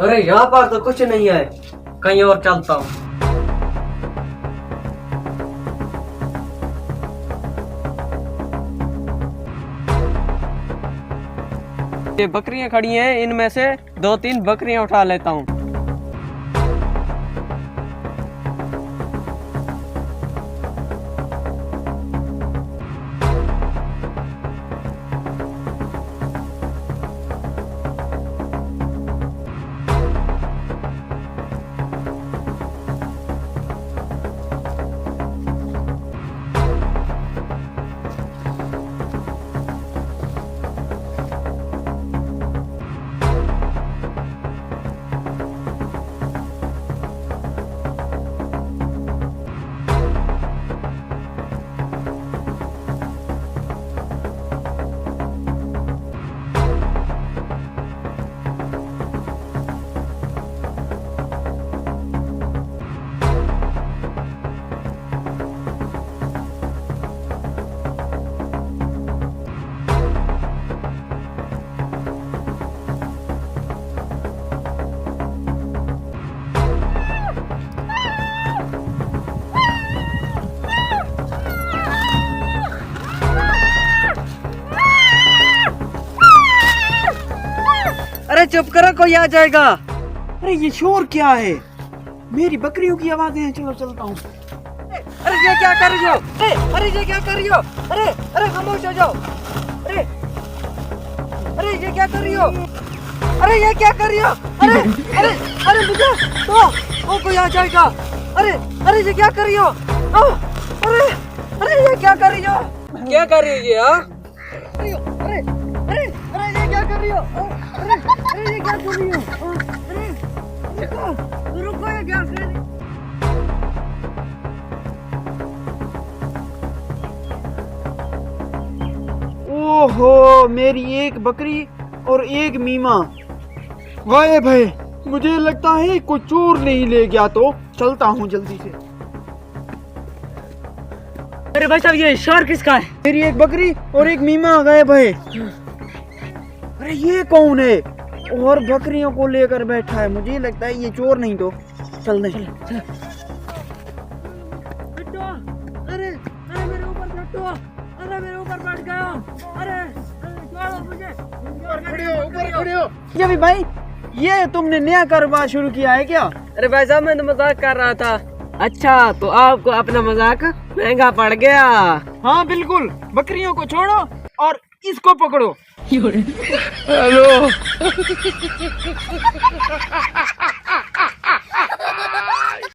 अरे यहाँ पर तो कुछ नहीं है, कहीं और चलता हूँ। ये बकरियां खड़ी हैं, इनमें से 2-3 बकरियां उठा लेता हूँ। अरे चुप करो, कोई आ जाएगा। अरे ये शोर क्या है? मेरी बकरियों की आवाजें हैं। चलो चलता हूँ। अरे ये क्या कर रही हो? अरे ये क्या कर रही हो? अरे खामोश हो जाओ। अरे ये क्या कर रही हो? अरे ये क्या कर रही हो? अरे मुझे तो कोई आ जाएगा। अरे ये क्या कर रही हो? अरे ये क्या कर रही हो? क्या कर रही है ये? अरे ये क्या कर रही हो? अरे ये क्या कर रही हो? अरे रुको, ये क्या कर रही हो? ओहो, मेरी एक बकरी और एक मीमा गायब है। मुझे लगता है कोई चोर नहीं ले गया, तो चलता हूँ जल्दी से। अरे भाई साहब, ये शोर किसका है? मेरी एक बकरी और एक मीमा गायब है। अरे ये कौन है और बकरियों को लेकर बैठा है? मुझे लगता है ये चोर नहीं, तो चल नहीं। अरे मेरे ऊपर बैठो। अरे मेरे ऊपर बैठ गया। अरे छोड़ो मुझे। ऊपर खड़े हो। ये भी भाई, ये तुमने नया कारोबार शुरू किया है क्या? अरे भाई साहब, मैं तो मजाक कर रहा था। अच्छा, तो आपको अपना मजाक महंगा पड़ गया। हाँ बिल्कुल, बकरियों को छोड़ो और इसको पकड़ो। हेलो।